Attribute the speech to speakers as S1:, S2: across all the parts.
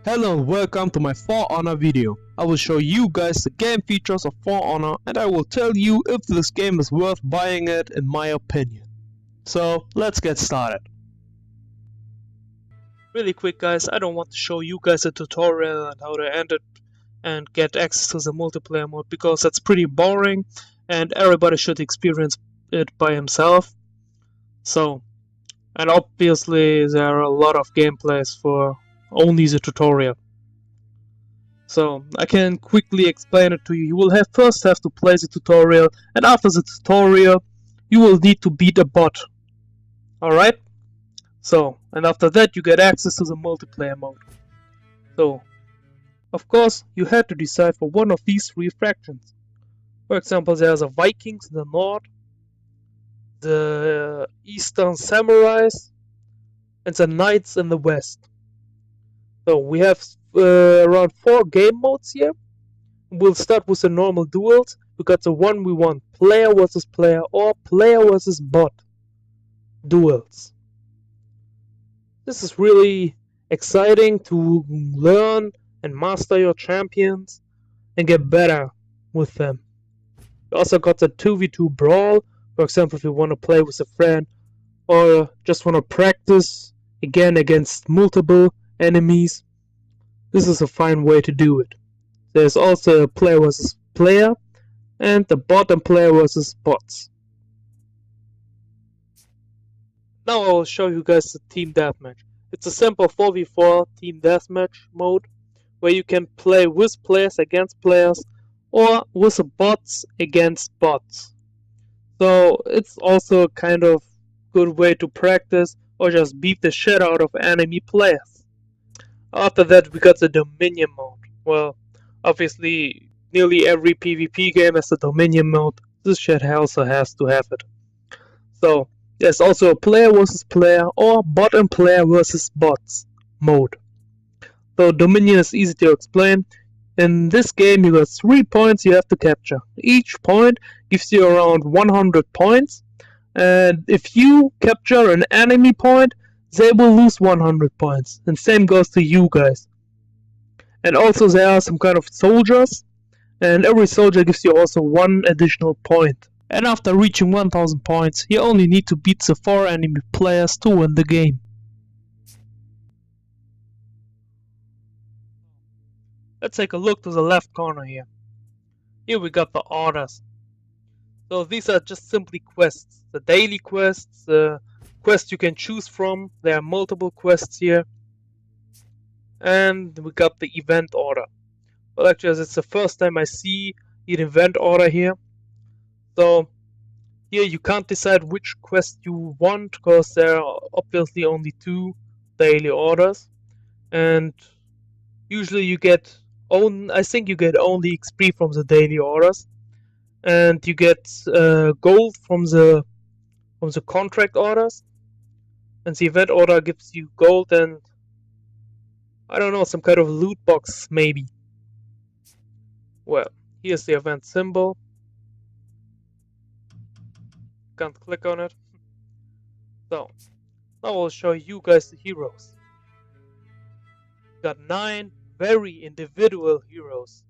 S1: Hello and welcome to my For Honor video. I will show you guys the game features of For Honor and I will tell you if this game is worth buying it in my opinion. So let's get started. Really quick guys, I don't want to show you guys a tutorial on how to end it and get access to the multiplayer mode because that's pretty boring and everybody should experience it by himself. And obviously there are a lot of gameplays for only the tutorial. So I can quickly explain it to you. You will first have to play the tutorial, and after the tutorial you will need to beat a bot. Alright? And after that you get access to the multiplayer mode. So, of course, you had to decide for one of these three factions. For example, there's the Vikings in the north, the Eastern Samurais, and the Knights in the west. So we have around 4 game modes here. We'll start with the normal duels. We got the one we want, player versus player or player versus bot duels. This is really exciting to learn and master your champions and get better with them. We also got the 2v2 brawl. For example, if you want to play with a friend or just want to practice again against multiple enemies, this is a fine way to do it. There's also a player versus player and the bot and player versus bots. Now I will show you guys the team deathmatch. It's a simple 4v4 team deathmatch mode where you can play with players against players or with bots against bots. So it's also a kind of good way to practice or just beat the shit out of enemy players. After that we got the Dominion mode. Well, obviously nearly every PvP game has the Dominion mode. This shit also has to have it. So there's also a player versus player or bot and player versus bots mode. So Dominion is easy to explain. In this game you got 3 points you have to capture. Each point gives you around 100 points. And if you capture an enemy point, they will lose 100 points. And same goes to you guys. And also there are some kind of soldiers. And every soldier gives you also 1 additional point. And after reaching 1000 points, you only need to beat the 4 enemy players to win the game. Let's take a look to the left corner here. Here we got the orders. So these are just simply quests. The daily quests, the quests you can choose from. There are multiple quests here. And we got the event order. Well, actually, it's the first time I see an event order here. So here you can't decide which quest you want because there are obviously only 2 daily orders. And usually you get I think you get only XP from the daily orders. And you get gold from the contract orders, and the event order gives you gold and I don't know, some kind of loot box maybe. Well, here's the event symbol. Can't click on it. So now I'll show you guys the heroes. Got 9 very individual heroes.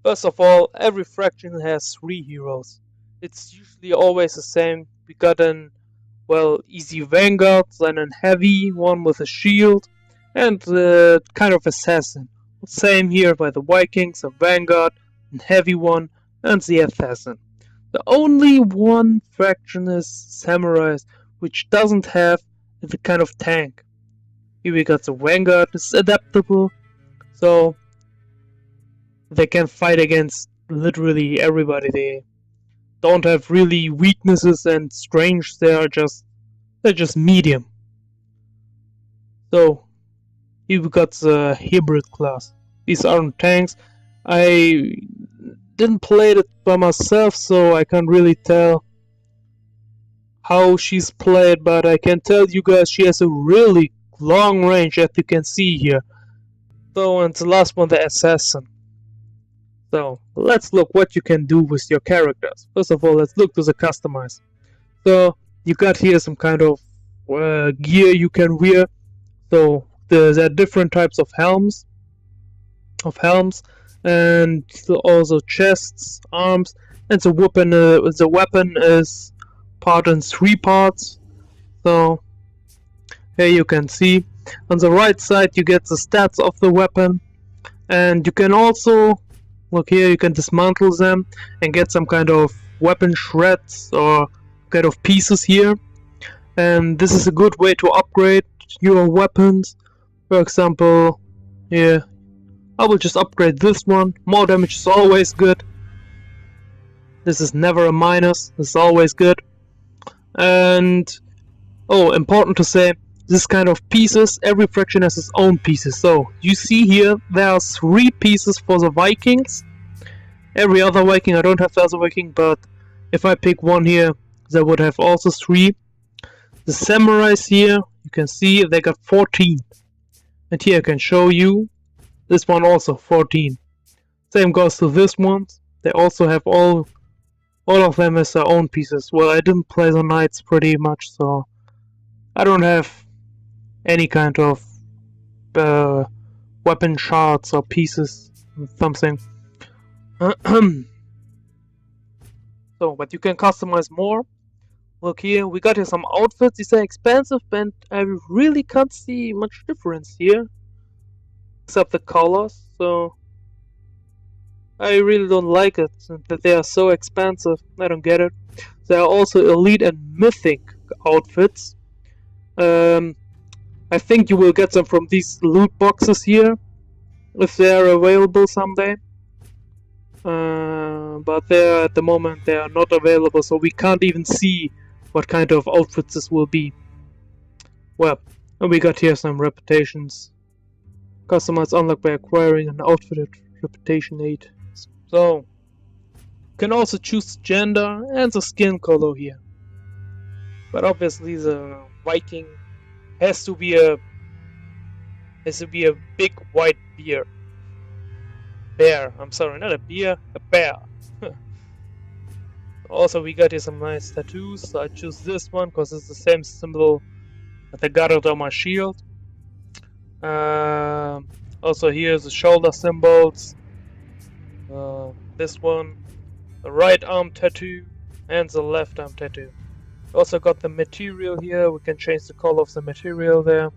S1: First of all, every faction has 3 heroes. It's usually always the same. We got an easy vanguard, then a heavy one with a shield, and kind of assassin. Same here by the Vikings, a vanguard, a heavy one, and the assassin. The only one faction is samurais, which doesn't have the kind of tank. Here we got the vanguard, it's adaptable, so they can fight against literally everybody. They don't have really weaknesses and strengths. They're just medium. So here we got the hybrid class. These aren't tanks. I didn't play it by myself, so I can't really tell how she's played, but I can tell you guys she has a really long range, as you can see here. So, and the last one, the assassin. So let's look what you can do with your characters. First of all, let's look to the customize. So you got here some kind of gear you can wear. So there are different types of helms, and also chests, arms, and the weapon is part in 3 parts. So here you can see on the right side you get the stats of the weapon, and you can also look here, you can dismantle them and get some kind of weapon shreds or kind of pieces here, and this is a good way to upgrade your weapons. For example, here I will just upgrade this one. More damage is always good. This is never a minus, this is always good. And important to say, this kind of pieces, every faction has its own pieces. So you see here there are 3 pieces for the Vikings. Every other Viking, I don't have the other Viking, but if I pick one here, they would have also 3. The Samurais here, you can see they got 14. And here I can show you, this one also 14. Same goes to this one. They also have all of them as their own pieces. Well, I didn't play the Knights pretty much, so I don't have any kind of weapon shards or pieces, something. So, but you can customize more. Look here, we got here some outfits. These are expensive, and I really can't see much difference here, except the colors. So I really don't like it that they are so expensive. I don't get it. There are also elite and mythic outfits. I think you will get them from these loot boxes here, if they are available someday. But at the moment they are not available, so we can't even see what kind of outfits this will be. Well, we got here some reputations. Customize unlocked by acquiring an outfit at reputation 8. So, you can also choose gender and the skin color here. But obviously the Viking has to be a big white bear. I'm sorry, not a beer, a bear. Also, we got here some nice tattoos. So I choose this one because it's the same symbol that I got it on my shield. Also, here's the shoulder symbols. This one, the right arm tattoo, and the left arm tattoo. Also got the material here. We can change the color of the material there.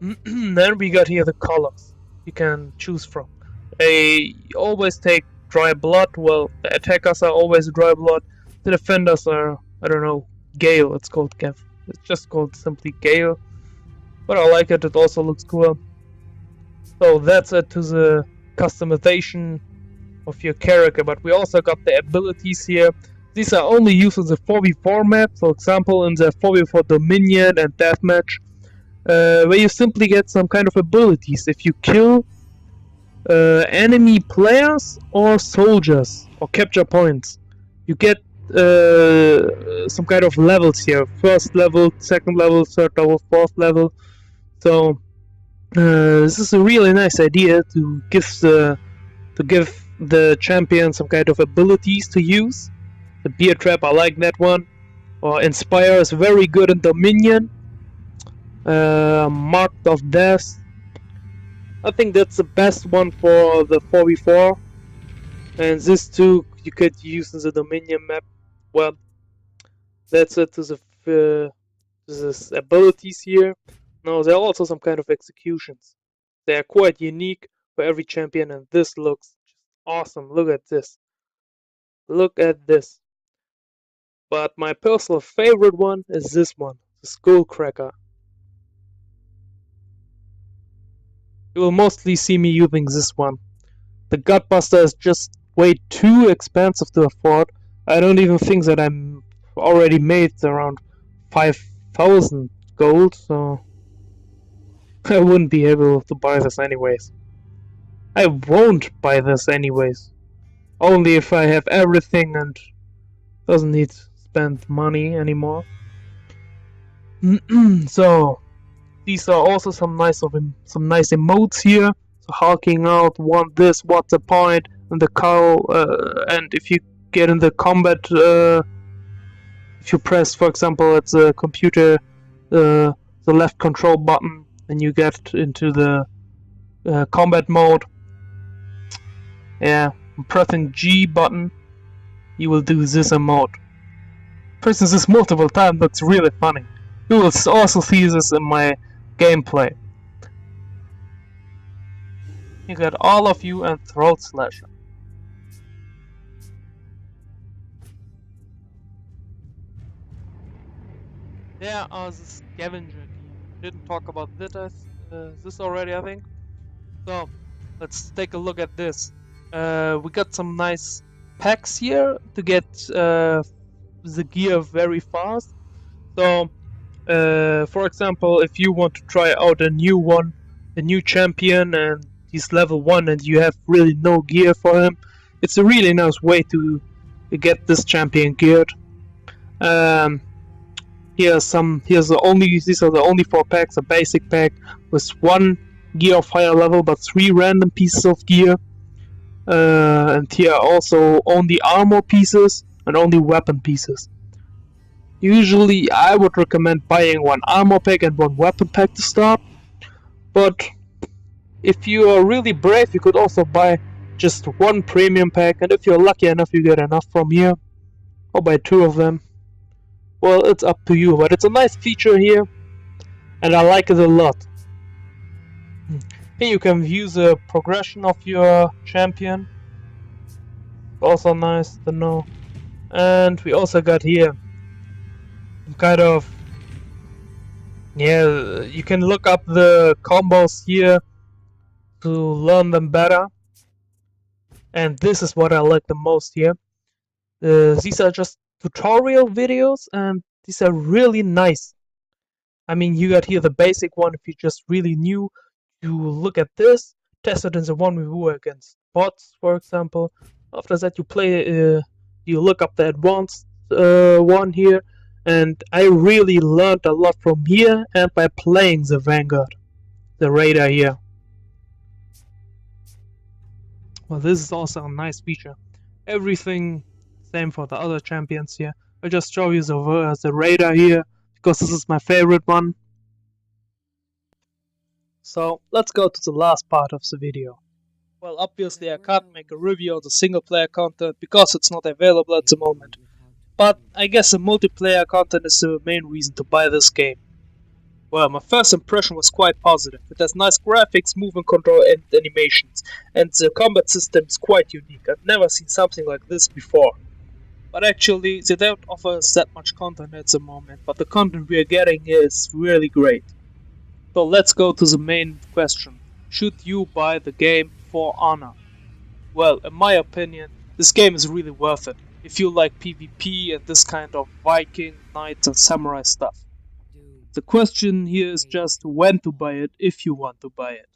S1: Then we got here the colors you can choose from. They always take dry blood. Well, the attackers are always dry blood. The defenders are, I don't know, Gale. It's called It's just called simply Gale. But I like it. It also looks cool. So that's it to the customization of your character. But we also got the abilities here. These are only used in the 4v4 map. For example, in the 4v4 Dominion and Deathmatch, where you simply get some kind of abilities if you kill enemy players or soldiers or capture points. You get some kind of levels here: first level, second level, third level, fourth level. So this is a really nice idea to give the champion some kind of abilities to use. The Beer Trap, I like that one. Or Inspire is very good in Dominion. Marked of Death, I think that's the best one for the 4v4. And this too you could use in the Dominion map. Well, that's it to the abilities here. Now there are also some kind of executions. They are quite unique for every champion, and this looks just awesome. Look at this. Look at this. But my personal favorite one is this one, the Skullcracker. You will mostly see me using this one. The Gutbuster is just way too expensive to afford. I don't even think that I'm already made around 5,000 gold, so I wouldn't be able to buy this anyways. I won't buy this anyways. Only if I have everything and doesn't need to spend money anymore. So these are also some nice emotes here. So hulking out, want this, what's the point, and the cow. And if you get in the combat, if you press, for example, at the computer, the left control button, and you get into the combat mode. Yeah, pressing G button, you will do this mode. Pressing this multiple times looks really funny. You will also see this in my gameplay. You got all of you and Throat Slasher. Yeah, the scavenger key. Didn't talk about this already, I think. So, let's take a look at this. We got some nice packs here to get the gear very fast. So, for example, if you want to try out a new champion, and he's level 1 and you have really no gear for him, it's a really nice way to get this champion geared. These are the only 4 packs: a basic pack with 1 gear of higher level but 3 random pieces of gear. And here are also only armor pieces and only weapon pieces. Usually I would recommend buying 1 armor pack and 1 weapon pack to start, but if you are really brave you could also buy just 1 premium pack, and if you're lucky enough you get enough from here, or buy 2 of them. Well, it's up to you, but it's a nice feature here and I like it a lot. Here you can view the progression of your champion, also nice to know. And we also got here kind of, yeah, you can look up the combos here to learn them better, and this is what I like the most here. These are just tutorial videos and these are really nice. I mean, you got here the basic one if you're just really new. You look at this, test it in the 1v1 against bots, for example. After that you look up the advanced one here, and I really learned a lot from here and by playing the Vanguard, the radar here. Well, this is also a nice feature. Everything same for the other champions here. I'll just show you the radar here because this is my favorite one. So let's go to the last part of the video. Well, obviously I can't make a review on the single player content because it's not available at the moment. But I guess the multiplayer content is the main reason to buy this game. Well, my first impression was quite positive. It has nice graphics, movement control and animations, and the combat system is quite unique. I've never seen something like this before. But actually, they don't offer us that much content at the moment, but the content we are getting here is really great. So let's go to the main question. Should you buy the game for honor? Well, in my opinion, this game is really worth it if you like PvP and this kind of Viking, Knights and Samurai stuff. The question here is just when to buy it if you want to buy it.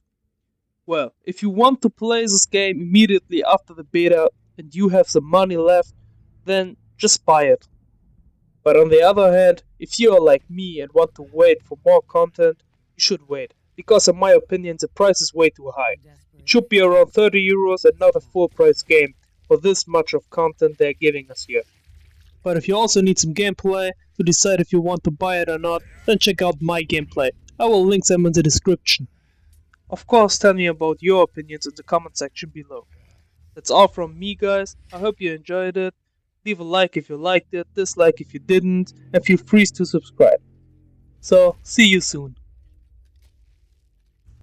S1: Well, if you want to play this game immediately after the beta and you have some money left, then just buy it. But on the other hand, if you are like me and want to wait for more content, you should wait, because in my opinion the price is way too high. It should be around 30 euros and not a full price game for this much of content they're giving us here. But if you also need some gameplay to decide if you want to buy it or not, then check out my gameplay. I will link them in the description. Of course, tell me about your opinions in the comment section below. That's all from me, guys. I hope you enjoyed it. Leave a like if you liked it, dislike if you didn't, and feel free to subscribe. So, see you soon.